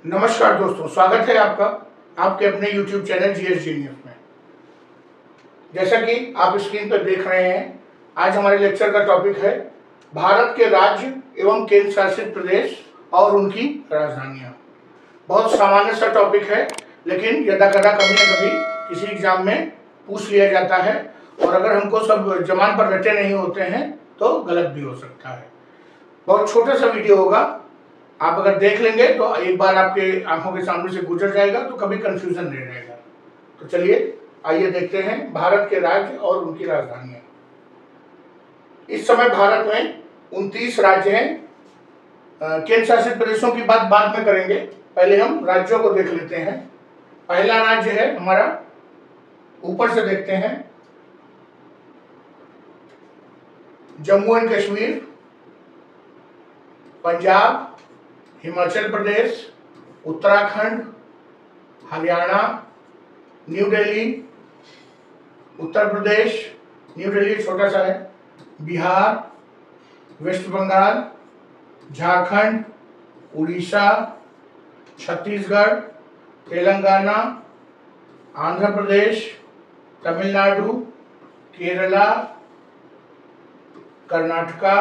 नमस्कार दोस्तों, स्वागत है आपका आपके अपने YouTube चैनल जीएस जीनियस में। जैसा कि आप स्क्रीन पर देख रहे हैं, आज हमारे लेक्चर का टॉपिक है भारत के राज्य एवं केंद्र शासित प्रदेश और उनकी राजधानियां। बहुत सामान्य सा टॉपिक है, लेकिन यदा कदा कभी न कभी किसी एग्जाम में पूछ लिया जाता है और अगर हमको सब जबान पर रटे नहीं होते हैं तो गलत भी हो सकता है। बहुत छोटा सा वीडियो होगा, आप अगर देख लेंगे तो एक बार आपके आंखों के सामने से गुजर जाएगा तो कभी कंफ्यूजन नहीं रहेगा। तो चलिए आइए देखते हैं भारत के राज्य और उनकी राजधानियां। इस समय भारत में 29 राज्य हैं। केंद्र शासित प्रदेशों की बात बाद में करेंगे, पहले हम राज्यों को देख लेते हैं। पहला राज्य है हमारा, ऊपर से देखते हैं, Jammu and Kashmir, Punjab, Himachal Pradesh, Uttarakhand, Haryana, new Delhi, Uttar Pradesh, new Delhi छोटा सा है, बिहार, वेस्ट बंगाल, झारखंड, उड़ीसा, छत्तीसगढ़, तेलंगाना, आंध्र प्रदेश, तमिलनाडु, केरला, कर्नाटका,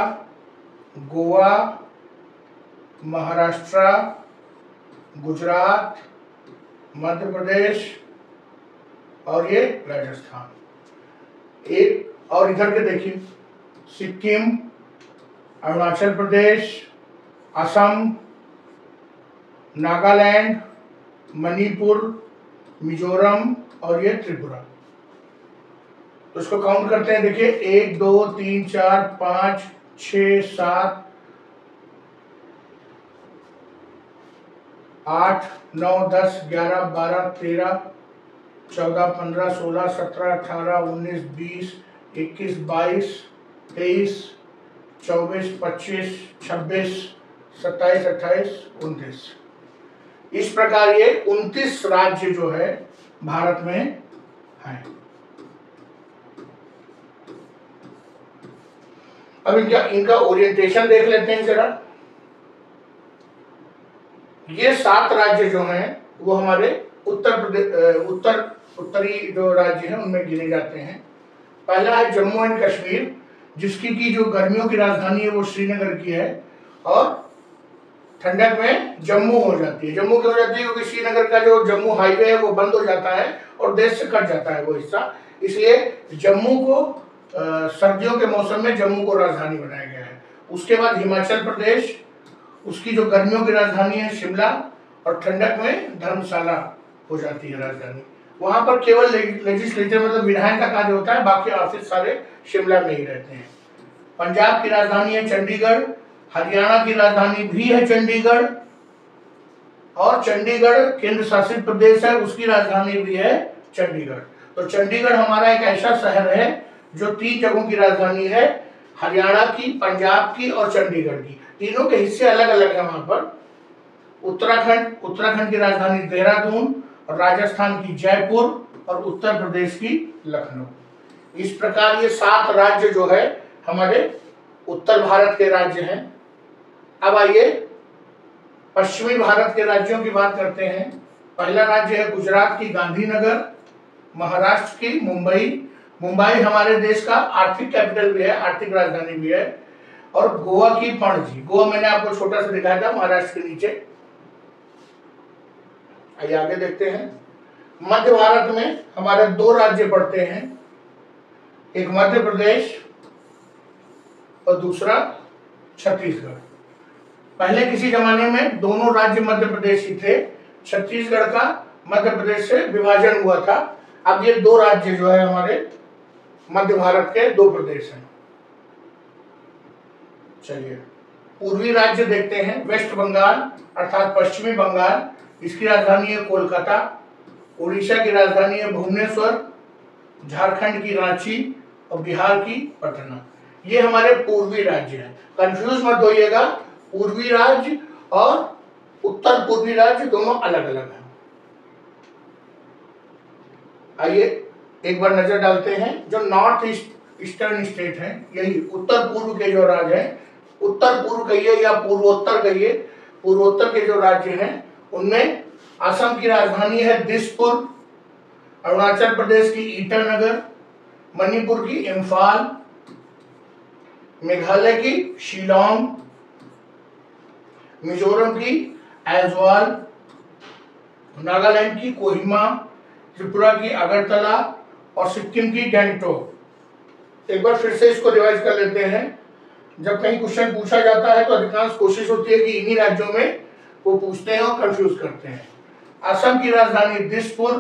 गोवा, महाराष्ट्र, गुजरात, मध्य प्रदेश और ये राजस्थान। एक और इधर के देखिए, सिक्किम, अरुणाचल प्रदेश, असम, नागालैंड, मणिपुर, मिजोरम और ये त्रिपुरा। तो इसको काउंट करते हैं, देखिए 1 2 3 4 5 6 7 8 9 10 11 12 13 14 15 16 17 18 19 20 21 22 23 24 25 26 27 28 29। इस प्रकार ये 29 राज्य जो है भारत में हैं। अब इनका ओरिएंटेशन देख लेते हैं जरा। ये 7 राज्य जो हैं वो हमारे उत्तरी जो राज्य हैं उनमें गिने जाते हैं। पहला है जम्मू एंड कश्मीर, जिसकी की जो गर्मियों की राजधानी है वो श्रीनगर की है और ठंडक में जम्मू हो जाती है। जम्मू क्यों हो जाती है? क्योंकि श्रीनगर का जो जम्मू हाईवे है वो बंद हो जाता है और देश से कट जाता है वो हिस्सा, इसलिए जम्मू को सर्दियों के मौसम में जम्मू को राजधानी बनाया गया है। उसके बाद हिमाचल प्रदेश, उसकी जो गर्मियों की राजधानी है शिमला और ठंडक में धर्मशाला हो जाती है राजधानी। वहां पर केवल लेजिस्लेचर मतलब विधायन का कार्य होता है, बाकी ऑफिस सारे शिमला में ही रहते हैं। पंजाब की राजधानी है चंडीगढ़, हरियाणा की राजधानी भी है चंडीगढ़ और चंडीगढ़ केंद्र शासित प्रदेश है, उसकी राजधानी भी है चंडीगढ़। तो चंडीगढ़ हमारा एक ऐसा शहर है जो 3 जगहों की राजधानी है, हरियाणा की, पंजाब की और चंडीगढ़ की। तीनों के हिस्से अलग अलग है वहां पर। उत्तराखंड की राजधानी देहरादून और राजस्थान की जयपुर और उत्तर प्रदेश की लखनऊ। इस प्रकार ये 7 राज्य जो है हमारे उत्तर भारत के राज्य हैं। अब आइए पश्चिमी भारत के राज्यों की बात करते हैं। पहला राज्य है गुजरात की गांधीनगर, महाराष्ट्र की मुंबई हमारे देश का आर्थिक कैपिटल भी है, आर्थिक राजधानी भी है, और गोवा की पणजी। गोवा मैंने आपको छोटा सा दिखाया था महाराष्ट्र के नीचे। आइए आगे देखते हैं। मध्य भारत में हमारे 2 राज्य पड़ते हैं, एक मध्य प्रदेश और दूसरा छत्तीसगढ़। पहले किसी जमाने में दोनों राज्य मध्य प्रदेश ही थे, छत्तीसगढ़ का मध्य प्रदेश से विभाजन हुआ था। अब ये 2 राज्य जो है हमारे मध्य भारत के 2 प्रदेश हैं। चलिए पूर्वी राज्य देखते हैं। वेस्ट बंगाल अर्थात पश्चिमी बंगाल, इसकी राजधानी है कोलकाता। उड़ीसा की राजधानी है भुवनेश्वर, झारखंड की रांची और बिहार की पटना। ये हमारे पूर्वी राज्य हैं। कंफ्यूज मत होइएगा, पूर्वी राज्य और उत्तर पूर्वी राज्य दोनों अलग अलग हैं। आइए एक बार नजर डालते हैं। जो नॉर्थ ईस्टर्न स्टेट हैं, यही उत्तर पूर्व के जो राज्य हैं, उत्तर पूर्व कहिए या पूर्वोत्तर कहिए, पूर्वोत्तर के जो राज्य हैं उनमें असम की राजधानी है दिसपुर, अरुणाचल प्रदेश की ईटानगर, मणिपुर की इम्फाल, मेघालय की शिलोंग, मिजोरम की आइजवाल, नागालैंड की कोहिमा, त्रिपुरा की अगरतला और सिक्किम की गैंगटोक। एक बार फिर से इसको रिवाइज कर लेते हैं। जब कहीं क्वेश्चन पूछा जाता है तो अधिकांश कोशिश होती है कि इन्हीं राज्यों में वो पूछते हैं और कंफ्यूज करते हैं। असम की राजधानी दिसपुर,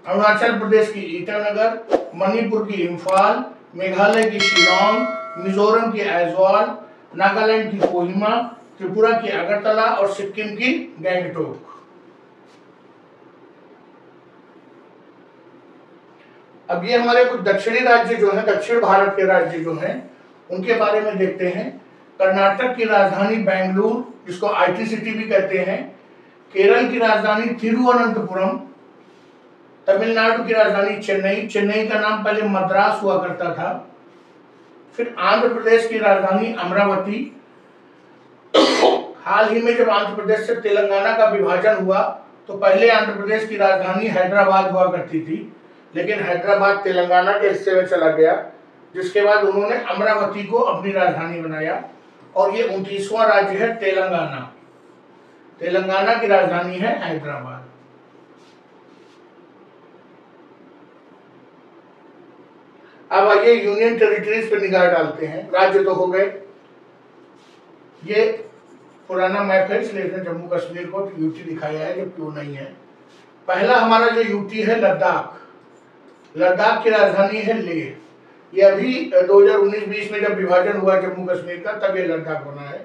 अरुणाचल प्रदेश की ईटानगर, मणिपुर की इम्फाल, मेघालय की शिलोंग, मिजोरम की आइजवाल, नागालैंड की कोहिमा, त्रिपुरा की अगरतला और सिक्किम की गैंगटोक। अब ये हमारे कुछ दक्षिणी राज्य जो है, दक्षिण भारत के राज्य जो हैं, उनके बारे में देखते हैं। कर्नाटक की राजधानी बेंगलुरु, जिसको आईटी सिटी भी कहते हैं। केरल की राजधानी तिरुवनंतपुरम। तमिलनाडु की राजधानी चेन्नई, चेन्नई का नाम पहले मद्रास हुआ करता था। फिर आंध्र प्रदेश की राजधानी अमरावती। हाल ही में जब आंध्र प्रदेश से तेलंगाना का विभाजन हुआ तो पहले आंध्र प्रदेश की राजधानी हैदराबाद हुआ करती थी, लेकिन हैदराबाद तेलंगाना के हिस्से में चला गया, जिसके बाद उन्होंने अमरावती को अपनी राजधानी बनाया और ये 29वां राज्य है तेलंगाना। तेलंगाना की राजधानी है हैदराबाद। अब आइए यूनियन टेरिटरीज पर निगाह डालते हैं। राज्य तो हो गए, ये पुराना मैप है इसलिए इसने जम्मू कश्मीर को यूटी दिखाया है जबकि वो नहीं है। पहला हमारा जो यूटी है लद्दाख। लद्दाख की राजधानी है लेह। ये अभी 2019-20 में जब विभाजन हुआ जम्मू कश्मीर का तब ये लद्दाख बना है।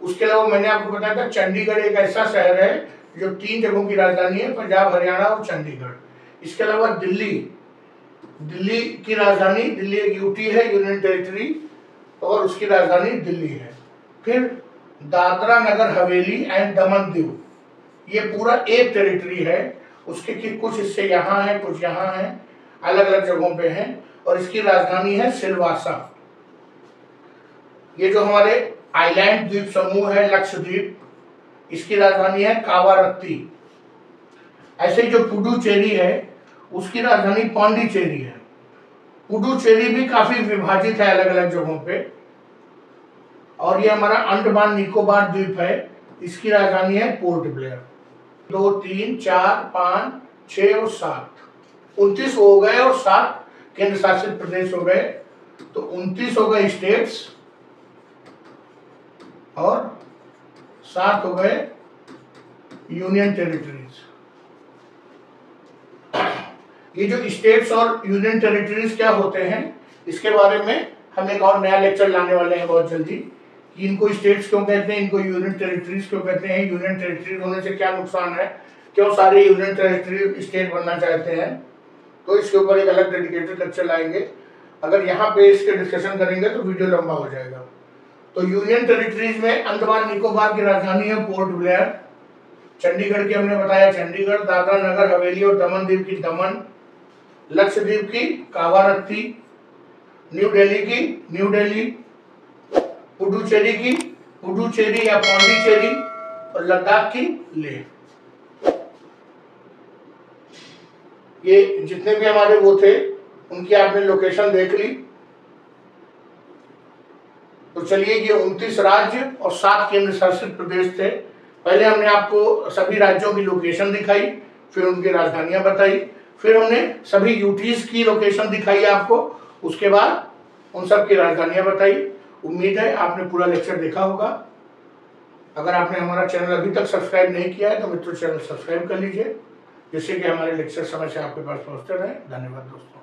उसके अलावा मैंने आपको बताया था चंडीगढ़ एक ऐसा शहर है जो 3 जगहों की राजधानी है, पंजाब, हरियाणा और चंडीगढ़। इसके अलावा दिल्ली, दिल्ली की राजधानी, दिल्ली एक यूटी है, यूनियन टेरिटरी, और उसकी राजधानी दिल्ली है। फिर दादरा नगर हवेली एंड दमन दीव, ये पूरा एक टेरिटरी है। उसके कुछ हिस्से यहाँ हैं, कुछ यहाँ हैं, अलग अलग जगहों पे हैं, और इसकी राजधानी है सिलवासा। ये जो हमारे आइलैंड द्वीप समूह है लक्षद्वीप, इसकी राजधानी है कावारत्ती। ऐसे जो पुडुचेरी है उसकी राजधानी पांडिचेरी है। पुडुचेरी भी काफी विभाजित है अलग अलग जगहों पे। और ये हमारा अंडमान निकोबार द्वीप है, इसकी राजधानी है पोर्ट ब्लेयर। 2, 3, 4, 5, 6 और 7, 29 हो गए और 7 केंद्र शासित प्रदेश हो गए। तो 29 हो गए स्टेट्स और 7 हो गए यूनियन टेरिटरीज। ये जो स्टेट्स और यूनियन टेरिटरीज क्या होते हैं इसके बारे में हम एक और नया लेक्चर लाने वाले हैं बहुत जल्दी, कि इनको स्टेट्स क्यों कहते हैं, इनको यूनियन टेरिटरीज क्यों कहते हैं, यूनियन टेरिटरीज होने से क्या नुकसान है, क्यों सारे यूनियन टेरिटरी स्टेट बनना चाहते हैं। तो इसके ऊपर एक अलग डेडिकेटेड लेक्चर लाएंगे। अगर यहाँ पे इसके डिस्कशन करेंगे तो वीडियो लंबा हो जाएगा। तो यूनियन टेरिटरीज में अंडमान निकोबार की राजधानी है पोर्ट ब्लेयर, चंडीगढ़ की हमने बताया चंडीगढ़, दादरा नगर हवेली और दमन द्वीप की दमन, लक्षद्वीप की कावारत्ती, न्यू दिल्ली की न्यू दिल्ली, पुडुचेरी की पुडुचेरी या पांडिचेरी और लद्दाख की लेह। ये जितने भी हमारे वो थे उनकी आपने लोकेशन देख ली। तो चलिए, ये 29 राज्य और 7 केंद्र शासित प्रदेश थे। पहले हमने आपको सभी राज्यों की लोकेशन दिखाई, फिर उनकी राजधानियां बताई, फिर हमने सभी यूटीज की लोकेशन दिखाई आपको, उसके बाद उन सब की राजधानियां बताई। उम्मीद है आपने पूरा लेक्चर देखा होगा। अगर आपने हमारा चैनल अभी तक सब्सक्राइब नहीं किया है तो मित्रों चैनल सब्सक्राइब कर लीजिए, जिससे कि हमारे लेक्चर समय से आपके पास पहुंचते रहे। धन्यवाद दोस्तों।